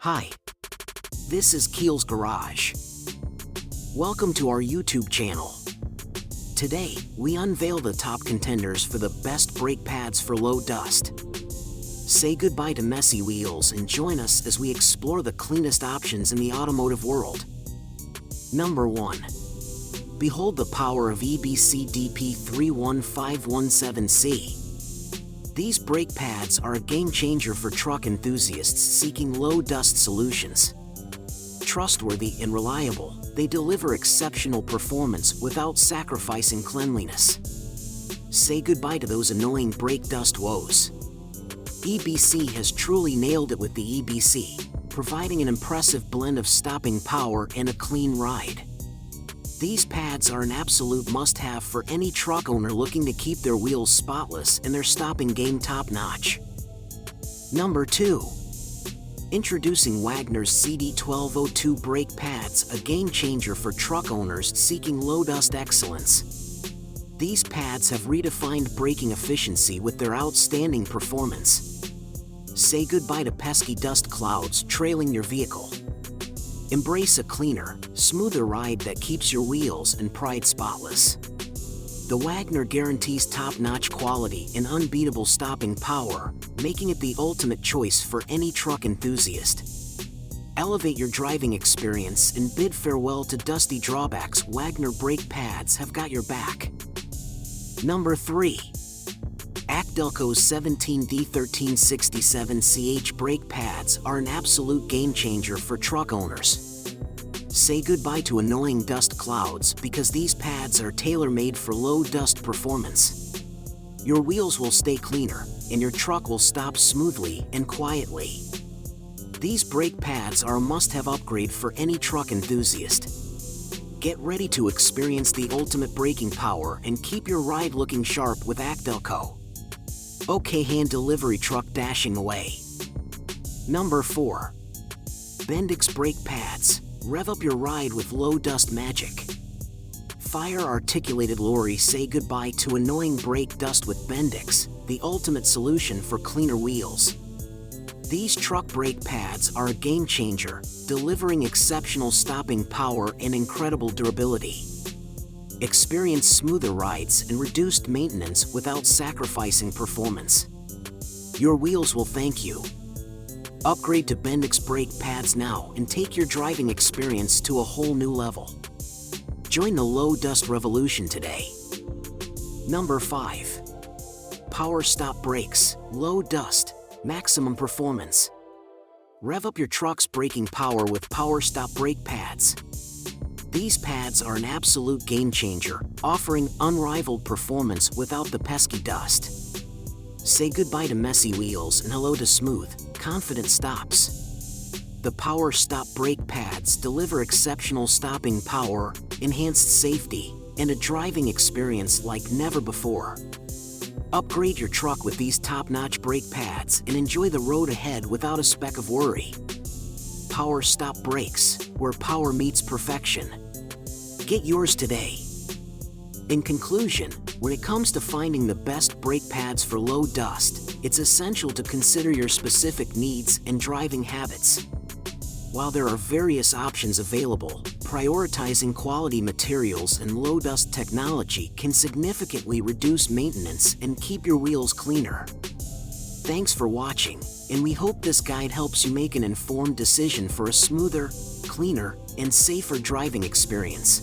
Hi, this is Keel's Garage. Welcome to our YouTube channel. Today, we unveil the top contenders for the best brake pads for low dust. Say goodbye to messy wheels and join us as we explore the cleanest options in the automotive world. Number 1. Behold the power of EBCDP 31517C. These brake pads are a game changer for truck enthusiasts seeking low-dust solutions. Trustworthy and reliable, they deliver exceptional performance without sacrificing cleanliness. Say goodbye to those annoying brake dust woes. EBC has truly nailed it with the EBC, providing an impressive blend of stopping power and a clean ride. These pads are an absolute must-have for any truck owner looking to keep their wheels spotless and their stopping game top-notch. Number 2. Introducing Wagner's CD1202 brake pads, a game-changer for truck owners seeking low-dust excellence. These pads have redefined braking efficiency with their outstanding performance. Say goodbye to pesky dust clouds trailing your vehicle. Embrace a cleaner, smoother ride that keeps your wheels and pride spotless. The Wagner guarantees top-notch quality and unbeatable stopping power, making it the ultimate choice for any truck enthusiast. Elevate your driving experience and bid farewell to dusty drawbacks. Wagner brake pads have got your back. Number 3. ActDelco's 17D1367CH brake pads are an absolute game-changer for truck owners. Say goodbye to annoying dust clouds because these pads are tailor-made for low-dust performance. Your wheels will stay cleaner, and your truck will stop smoothly and quietly. These brake pads are a must-have upgrade for any truck enthusiast. Get ready to experience the ultimate braking power and keep your ride looking sharp with ActDelco. Okay, hand delivery truck dashing away. Number 4. Bendix brake pads. Rev up your ride with low dust magic. Fire articulated lorry. Say goodbye to annoying brake dust with Bendix, the ultimate solution for cleaner wheels. These truck brake pads are a game changer, delivering exceptional stopping power and incredible durability. Experience smoother rides and reduced maintenance without sacrificing performance. Your wheels will thank you. Upgrade to Bendix brake pads now and take your driving experience to a whole new level. Join the low dust revolution today. Number 5. PowerStop Brakes. Low dust, maximum performance. Rev up your truck's braking power with PowerStop brake pads. These pads are an absolute game changer, offering unrivaled performance without the pesky dust. Say goodbye to messy wheels and hello to smooth, confident stops. The PowerStop brake pads deliver exceptional stopping power, enhanced safety, and a driving experience like never before. Upgrade your truck with these top-notch brake pads and enjoy the road ahead without a speck of worry. PowerStop Brakes, where power meets perfection. Get yours today. In conclusion, when it comes to finding the best brake pads for low dust, it's essential to consider your specific needs and driving habits. While there are various options available, prioritizing quality materials and low dust technology can significantly reduce maintenance and keep your wheels cleaner. Thanks for watching, and we hope this guide helps you make an informed decision for a smoother, cleaner, and safer driving experience.